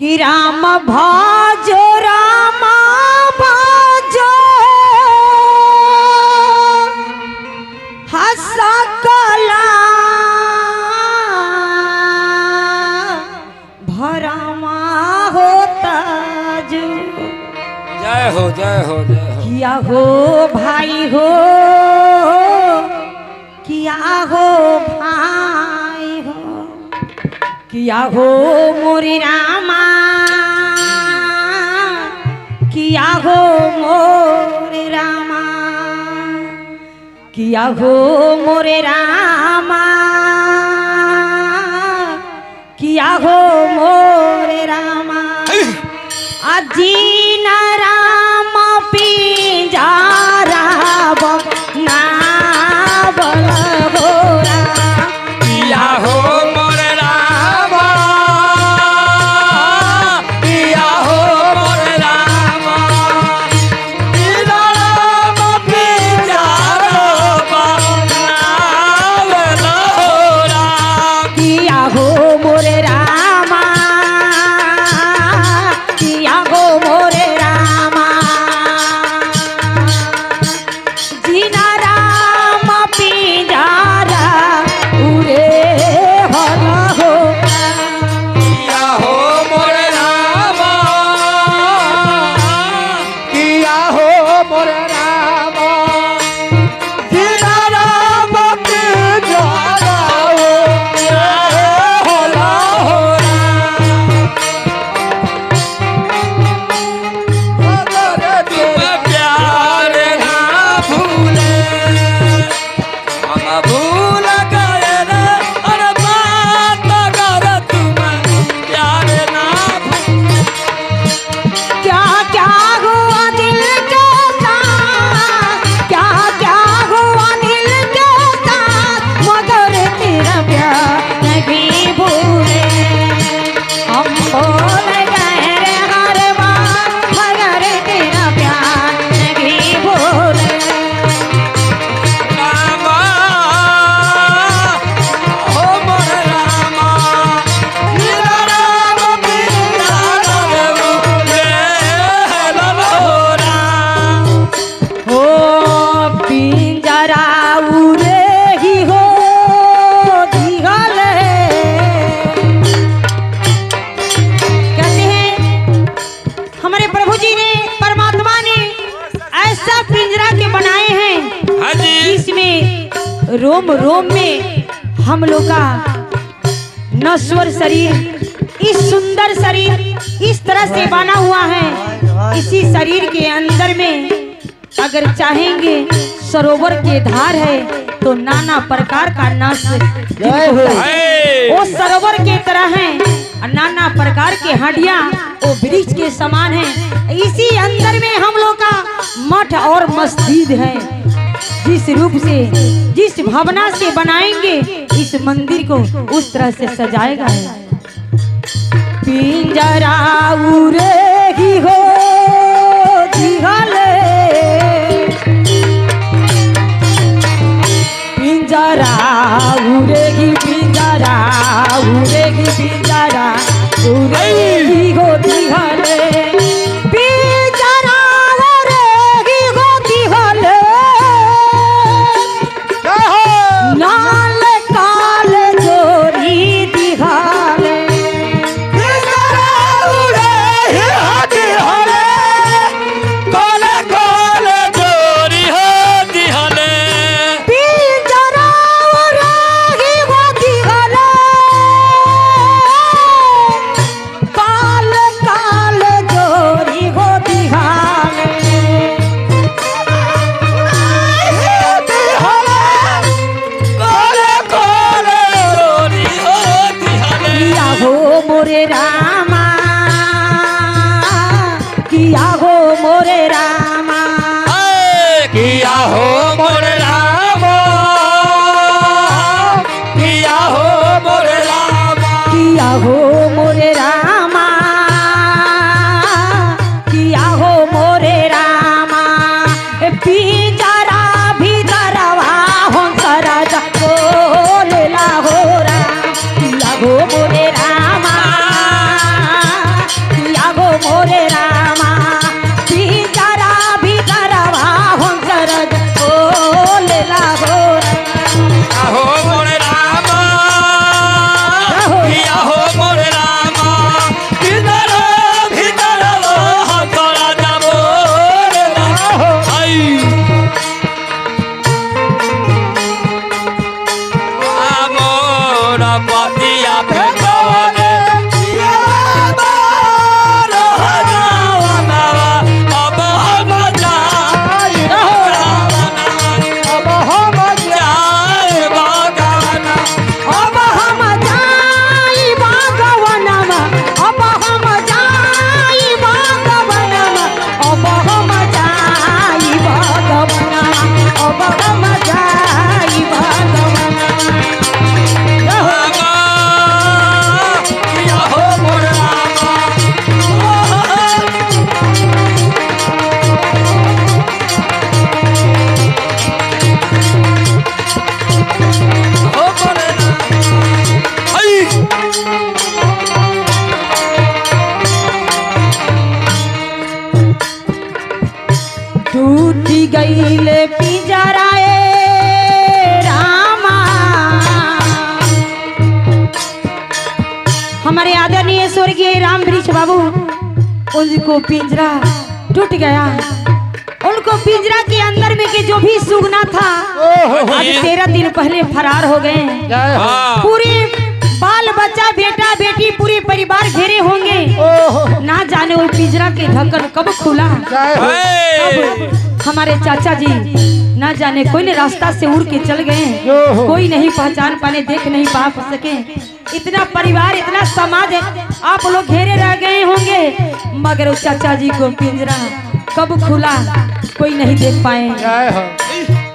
कि राम भजो राम भजो हसकला भरमा होता जो। जय हो जय हो जय हो। किया हो भाई हो, किया हो भाई हो, किया हो मोरे रामा, किया हो मोरे रामा, किया हो मोरे रामा, किया हो मोरे रामा। अजीन राम पिंजारा ना बल गोरा, किया हो मोरे रामा, किया हो मोरे रामा, बिना राम पिंजारा बनावल होरा। किया हो मोरे रामा, किया हो मोरे रामा, जीना राम पिंजारा उरे हल हो। किया हो मोरे रामा, किया हो मोरे रामा, बिना राम पिंजारा होला होरा। अगर तुम प्यार ना भूले, हम भूल गए रे। अरे बात अगर तुम प्यार ना भूले, क्या क्या हुआ दिल के साथ, क्या क्या हुआ दिल के साथ, मगर तेरा प्यार नहीं भूले। हम भूल गए रे हर बात, मगर तेरा प्यार नहीं भूले। रामा हो मोरे रामा, बिना राम पिंजारा भूले ललोरा। हो पिंजरा उरे ही हो दिगले। कहते हैं हमारे प्रभु जी ने, परमात्मा ने ऐसा पिंजरा के बनाए हैं हाँ जी। जिसमें रोम रोम में हम लोग का नश्वर शरीर, इस सुंदर शरीर इस तरह से बना हुआ है। इसी शरीर के अंदर में अगर चाहेंगे सरोवर के धार है तो नाना प्रकार का नस वो सरोवर के तरह है, और नाना प्रकार के हड्डियां वो वृक्ष के समान है। इसी अंदर में हम लोग का मठ और मस्जिद है। जिस रूप से, जिस भावना से बनाएंगे इस मंदिर को, उस तरह से सजाएगा है। पिंजरा उरे ही हो दिगले, पिंजरा उड़ेगी, पिंजरा उड़ेगी, पिंजरा उड़ेगी हो दिगले, पिंजरा उड़ेगी हो दिगले। लाल काल जोरी दिगले, कोले कोले जोरी होती हले, पिंजरा उड़ेगी हो दिगले, काल काल जोरी हो दिगले। कोले कोले जोरी होती हले। किया हो मोरे रामा, किया हो मोरे रामा, किया हो मोरे रामा, किया हो मोरे रामा, किया हो मोरे रामा, किया हो मोरे रामा। पिंजरा भीतरवा हो सरा बोलेला हो राम, किया हो मोरे रामा, गईले पिंजराए रामा। हमारे आदरणीय स्वर्गीय राम वृक्ष बाबू, उनको पिंजरा टूट गया। उनको पिंजरा के अंदर में के जो भी सुगना था आज 13 दिन पहले फरार हो गए। हाँ। पूरे बाल बच्चा बेटा बेटी पूरे परिवार घेरे होंगे। ना जाने वो पिंजरा के ढक्कन कब खुला। हे! हमारे चाचा जी ना जाने कोई ने रास्ता से उड़ के चल गए, कोई नहीं पहचान पाने, देख नहीं पा सके। इतना परिवार इतना समाज आप लोग घेरे रह गए होंगे, मगर उस चाचा जी को पिंजरा कब खुला कोई नहीं देख पाए।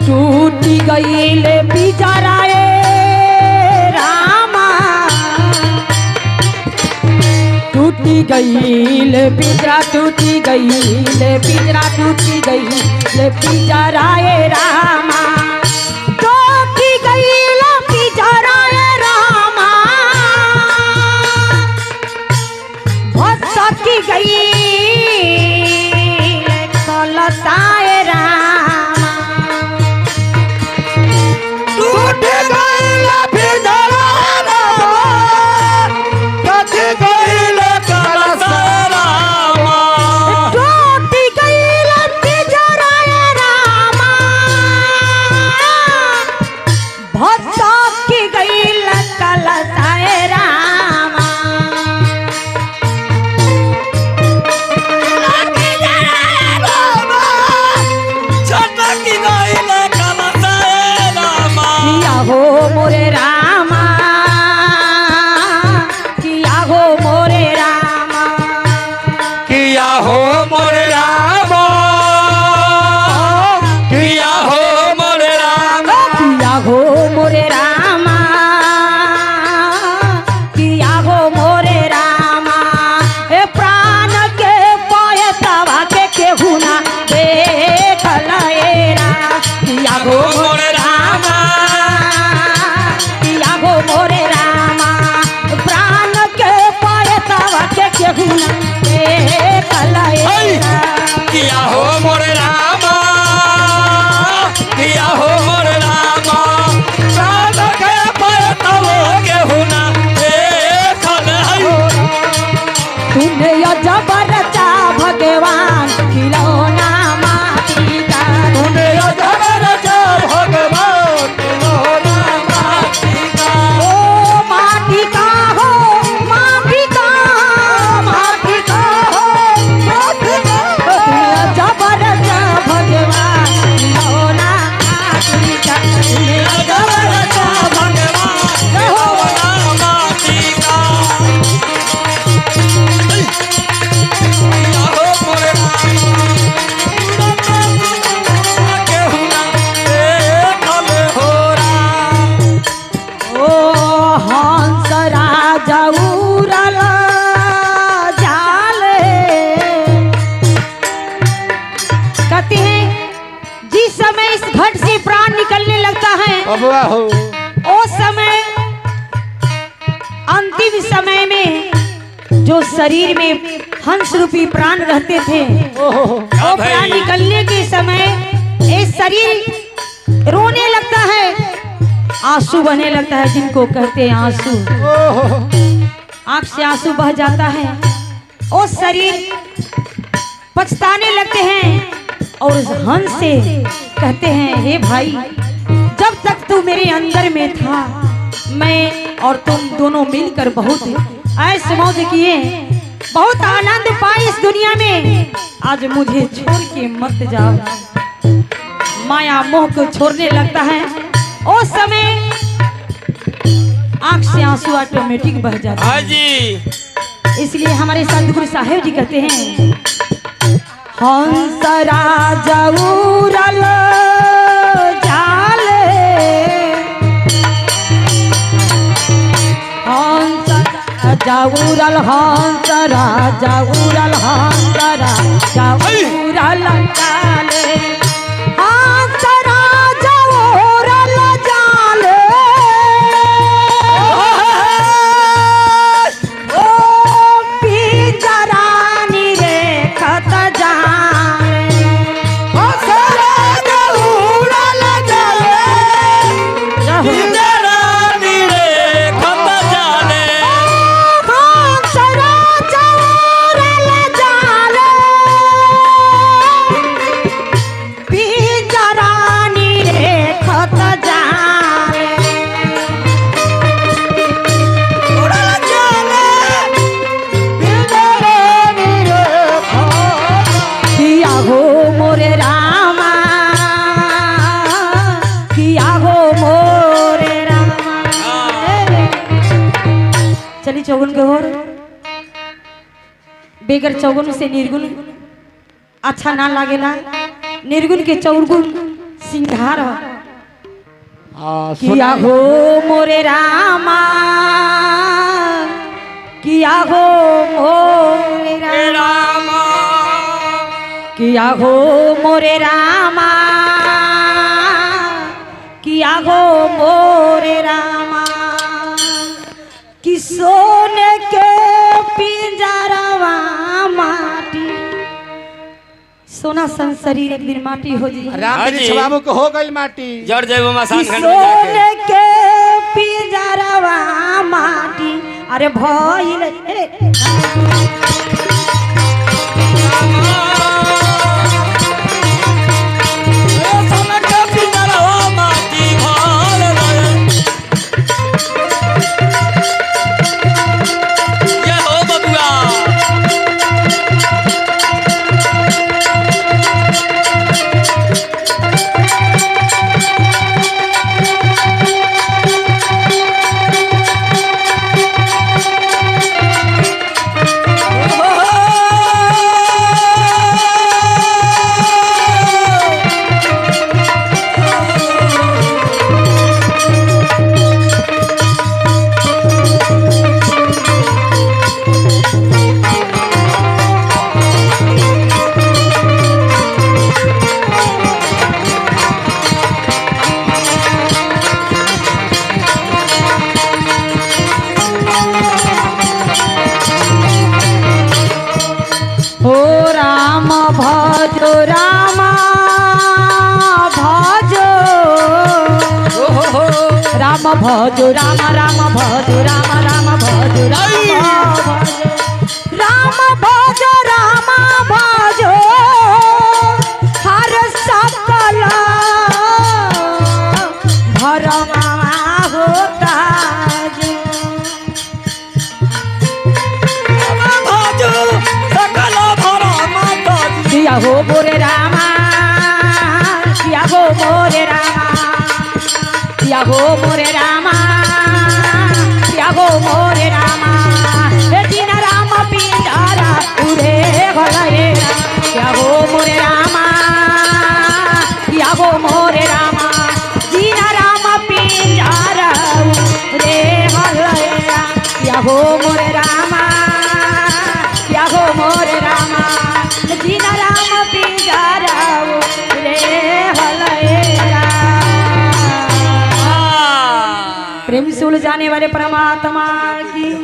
टूटी गई ले पिंजराए रामा, टूटी गई ले पिंजरा, टूटी गई ले पिंजरा, टूटी गई ले पिंजराए रामा, टूटी गई ले पिंजराए रामा, भसकी गई ले कलसाए रामा। टूट गइल पिंजरा रामा, टूट गइल कलसरामा। टूटी गईल पिंजराए रामा, भसकी गईल कलसाए रामा। छटकी गइल कलसरामा। किया हो मोरे रामा, किया हो मोरे रामा, किया हो मोरे रामा, किया हो मोरे रामा। किया हो मोरे रामा, किया हो मोरे रामा। ए प्राण के पाए तवा के केहू ना देखल ए राम। किया हो मोरे रामा, किया हो मोरे रामा, प्राण के पाए तवा के केहू ना देखल ए राम। किया हो मोरे रामा, किया हो मोरे रामा। प्राण के पैतव केहू ना देखल है। तूने यो जबरचा भगवान खिलौना माटी का। तूने अजगर जा भगवान खिलौना माटी का। ओ माटी का हो, माटी का, माटी का हो, माटी का हो। तूने यो जबरचा भगवान खिलौना माटी का। तूने यो जबरचा भगवान खिलौना माटी का। किया हो मोरे रामा, केहू ना देखल हो राम। ओ हंस राजा उड़ल जाले। कहते हैं जिस समय इस घट से प्राण निकलने लगता है अबुआ हो उस समय अंतिम समय में जो शरीर में हंस रूपी प्राण रहते थे वो प्राण निकलने के समय ये शरीर रोने लगता है, आंसू बहने लगता है, जिनको कहते हैं आंसू। आंख से आंसू बह जाता है और शरीर पछताने लगते हैं और उस हंस से कहते हैं हे भाई, जब तक तू मेरे अंदर में था मैं और तुम दोनों मिलकर बहुत ऐश मौज किए, बहुत आनंद पाए इस दुनिया में। आज मुझे छोड़ के मत जाओ। माया मोह को छोड़ने लगता है उस समय आंख से आंसू ऑटोमेटिक बह जाते हैं। हाँ जी। इसलिए हमारे सदगुरु साहेब जी कहते हैं हंस राजा उड़ल जाले, हंस राजा उड़ल, हंस राजा उड़ल, हंस राजा उड़ल जाले, हंस राजा उड़ल जाले। ओ पिंजरा निरेखत जाने, हंस राजा बेगर चौगुन से निर्गुण अच्छा ना लागेला। निर्गुण के चौगुन सिंगार हो। किया हो मोरे रामा, किया हो मोरे रामा, किया हो मोरे रामा, किया हो मोरे रामा, कि सोने के पिंजरवा माटी, सोना सन शरीर एक दिन माटी हो जी। राम जी बाबू को हो गई माटी जड़ जैव मसान खंड में सोने जाके के पिंजरवा माटी, अरे भइल हो राम भजो रामा भजो, राम भजो राम राम भजो राम राम भजो राम भजो राम भजो हर सकल भरमा होता किया हो मोरे रामा, किया हो मोरे रामा, किया हो मोरे रामा, किया हो मोरे रामा, हे दीना राम पिंजरा उरे भले, किया हो मोरे रामा, किया हो मोरे रामा, दीना राम पिंजरा उरे भले, किया हो मोरे रामा, किया हो मोरे रामा, दीना राम पिंजरा उरे भले। प्रेम से उलझाने वाले परमात्मा